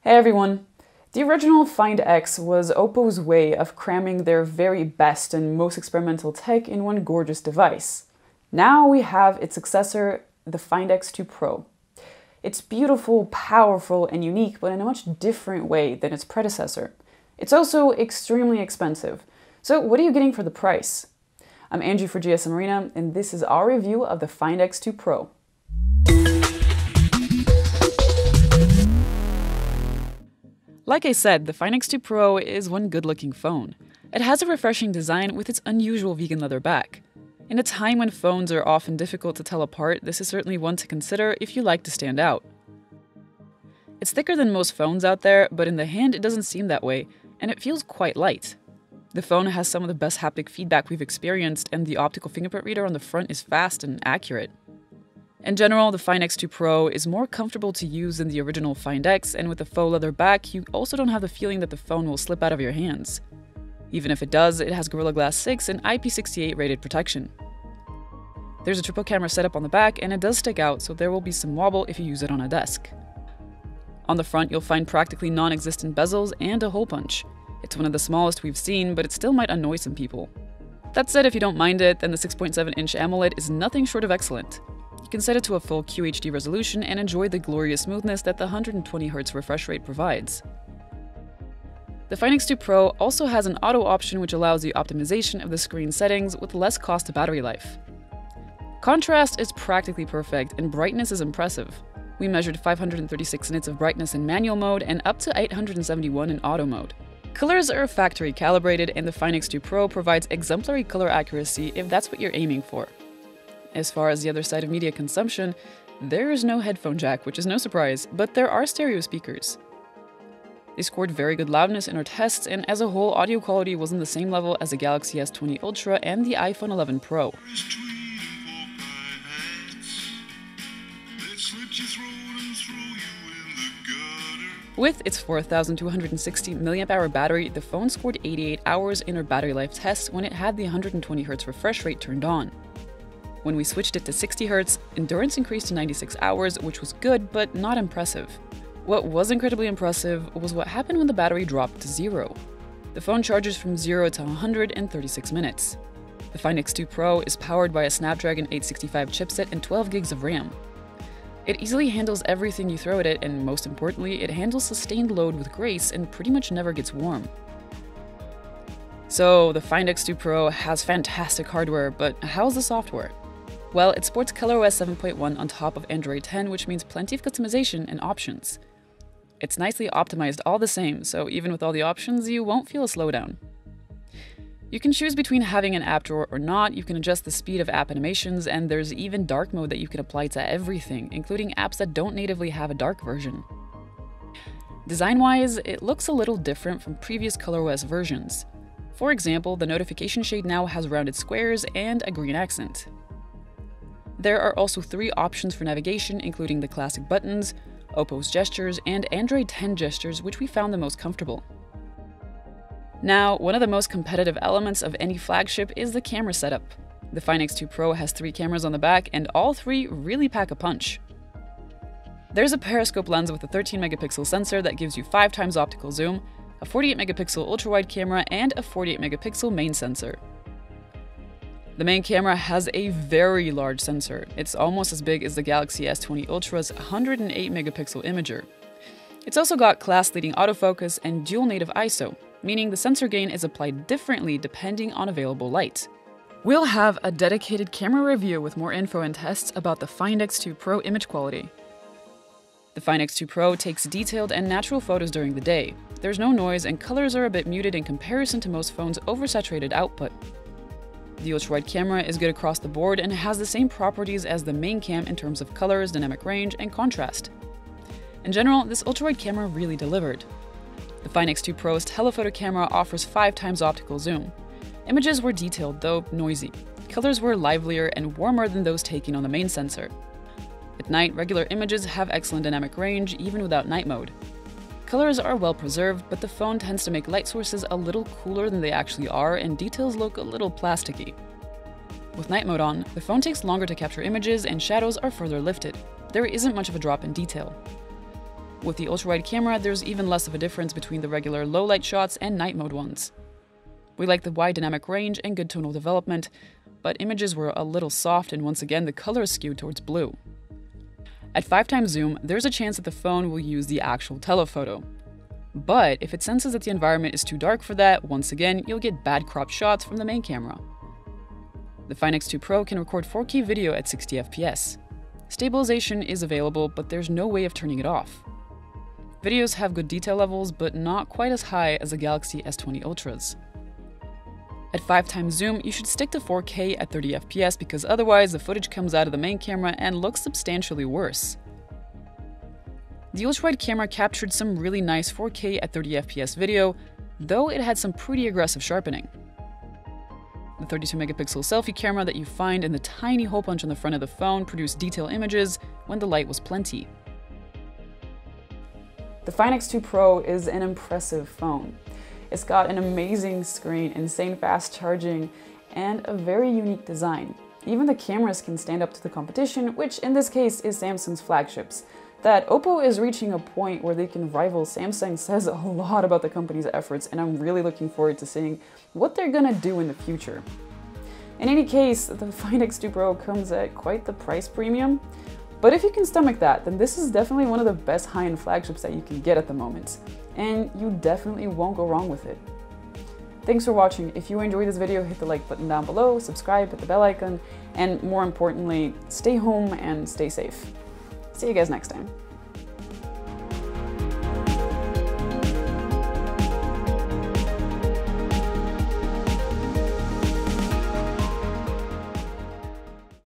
Hey everyone! The original Find X was Oppo's way of cramming their very best and most experimental tech in one gorgeous device. Now we have its successor, the Find X2 Pro. It's beautiful, powerful, and unique, but in a much different way than its predecessor. It's also extremely expensive. So what are you getting for the price? I'm Angie for GSM Arena, and this is our review of the Find X2 Pro. Like I said, the Find X2 Pro is one good-looking phone. It has a refreshing design with its unusual vegan leather back. In a time when phones are often difficult to tell apart, this is certainly one to consider if you like to stand out. It's thicker than most phones out there, but in the hand it doesn't seem that way, and it feels quite light. The phone has some of the best haptic feedback we've experienced, and the optical fingerprint reader on the front is fast and accurate. In general, the Find X2 Pro is more comfortable to use than the original Find X, and with the faux leather back, you also don't have the feeling that the phone will slip out of your hands. Even if it does, it has Gorilla Glass 6 and IP68 rated protection. There's a triple camera setup on the back, and it does stick out, so there will be some wobble if you use it on a desk. On the front, you'll find practically non-existent bezels and a hole punch. It's one of the smallest we've seen, but it still might annoy some people. That said, if you don't mind it, then the 6.7-inch AMOLED is nothing short of excellent. You can set it to a full QHD resolution and enjoy the glorious smoothness that the 120Hz refresh rate provides. The Find X2 Pro also has an auto option which allows the optimization of the screen settings with less cost to battery life. Contrast is practically perfect and brightness is impressive. We measured 536 nits of brightness in manual mode and up to 871 in auto mode. Colors are factory calibrated, and the Find X2 Pro provides exemplary color accuracy if that's what you're aiming for. As far as the other side of media consumption, there is no headphone jack, which is no surprise, but there are stereo speakers. They scored very good loudness in our tests, and as a whole, audio quality was on the same level as the Galaxy S20 Ultra and the iPhone 11 Pro. With its 4,260 mAh battery, the phone scored 88 hours in our battery life test when it had the 120Hz refresh rate turned on. When we switched it to 60Hz, endurance increased to 96 hours, which was good, but not impressive. What was incredibly impressive was what happened when the battery dropped to 0. The phone charges from 0 to 100 in 36 minutes. The Find X2 Pro is powered by a Snapdragon 865 chipset and 12 gigs of RAM. It easily handles everything you throw at it, and most importantly, it handles sustained load with grace and pretty much never gets warm. So, the Find X2 Pro has fantastic hardware, but how's the software? Well, it sports ColorOS 7.1 on top of Android 10, which means plenty of customization and options. It's nicely optimized all the same, so even with all the options, you won't feel a slowdown. You can choose between having an app drawer or not, you can adjust the speed of app animations, and there's even dark mode that you can apply to everything, including apps that don't natively have a dark version. Design-wise, it looks a little different from previous ColorOS versions. For example, the notification shade now has rounded squares and a green accent. There are also 3 options for navigation, including the classic buttons, Oppo's gestures, and Android 10 gestures, which we found the most comfortable. Now, one of the most competitive elements of any flagship is the camera setup. The Find X2 Pro has 3 cameras on the back, and all 3 really pack a punch. There's a periscope lens with a 13-megapixel sensor that gives you 5 times optical zoom, a 48-megapixel ultra-wide camera, and a 48-megapixel main sensor. The main camera has a very large sensor. It's almost as big as the Galaxy S20 Ultra's 108-megapixel imager. It's also got class-leading autofocus and dual native ISO, meaning the sensor gain is applied differently depending on available light. We'll have a dedicated camera review with more info and tests about the Find X2 Pro image quality. The Find X2 Pro takes detailed and natural photos during the day. There's no noise, and colors are a bit muted in comparison to most phones' oversaturated output. The ultra-wide camera is good across the board and has the same properties as the main cam in terms of colors, dynamic range, and contrast. In general, this ultra-wide camera really delivered. The Find X2 Pro's telephoto camera offers 5 times optical zoom. Images were detailed, though noisy. Colors were livelier and warmer than those taken on the main sensor. At night, regular images have excellent dynamic range, even without night mode. Colors are well preserved, but the phone tends to make light sources a little cooler than they actually are, and details look a little plasticky. With night mode on, the phone takes longer to capture images and shadows are further lifted. There isn't much of a drop in detail. With the ultra-wide camera, there's even less of a difference between the regular low-light shots and night mode ones. We like the wide dynamic range and good tonal development, but images were a little soft and once again the color is skewed towards blue. At 5x zoom, there's a chance that the phone will use the actual telephoto. But if it senses that the environment is too dark for that, once again, you'll get bad cropped shots from the main camera. The Find X2 Pro can record 4K video at 60 FPS. Stabilization is available, but there's no way of turning it off. Videos have good detail levels, but not quite as high as the Galaxy S20 Ultras. At 5x zoom, you should stick to 4K at 30 FPS because otherwise the footage comes out of the main camera and looks substantially worse. The ultra-wide camera captured some really nice 4K at 30 FPS video, though it had some pretty aggressive sharpening. The 32-megapixel selfie camera that you find in the tiny hole punch on the front of the phone produced detailed images when the light was plenty. The Find X2 Pro is an impressive phone. It's got an amazing screen, insane fast charging, and a very unique design. Even the cameras can stand up to the competition, which in this case is Samsung's flagships. That Oppo is reaching a point where they can rival Samsung says a lot about the company's efforts, and I'm really looking forward to seeing what they're gonna do in the future. In any case, the Find X2 Pro comes at quite the price premium, but if you can stomach that, then this is definitely one of the best high-end flagships that you can get at the moment, and you definitely won't go wrong with it. Thanks for watching. If you enjoyed this video, hit the like button down below, subscribe, hit the bell icon, and more importantly, stay home and stay safe. See you guys next time.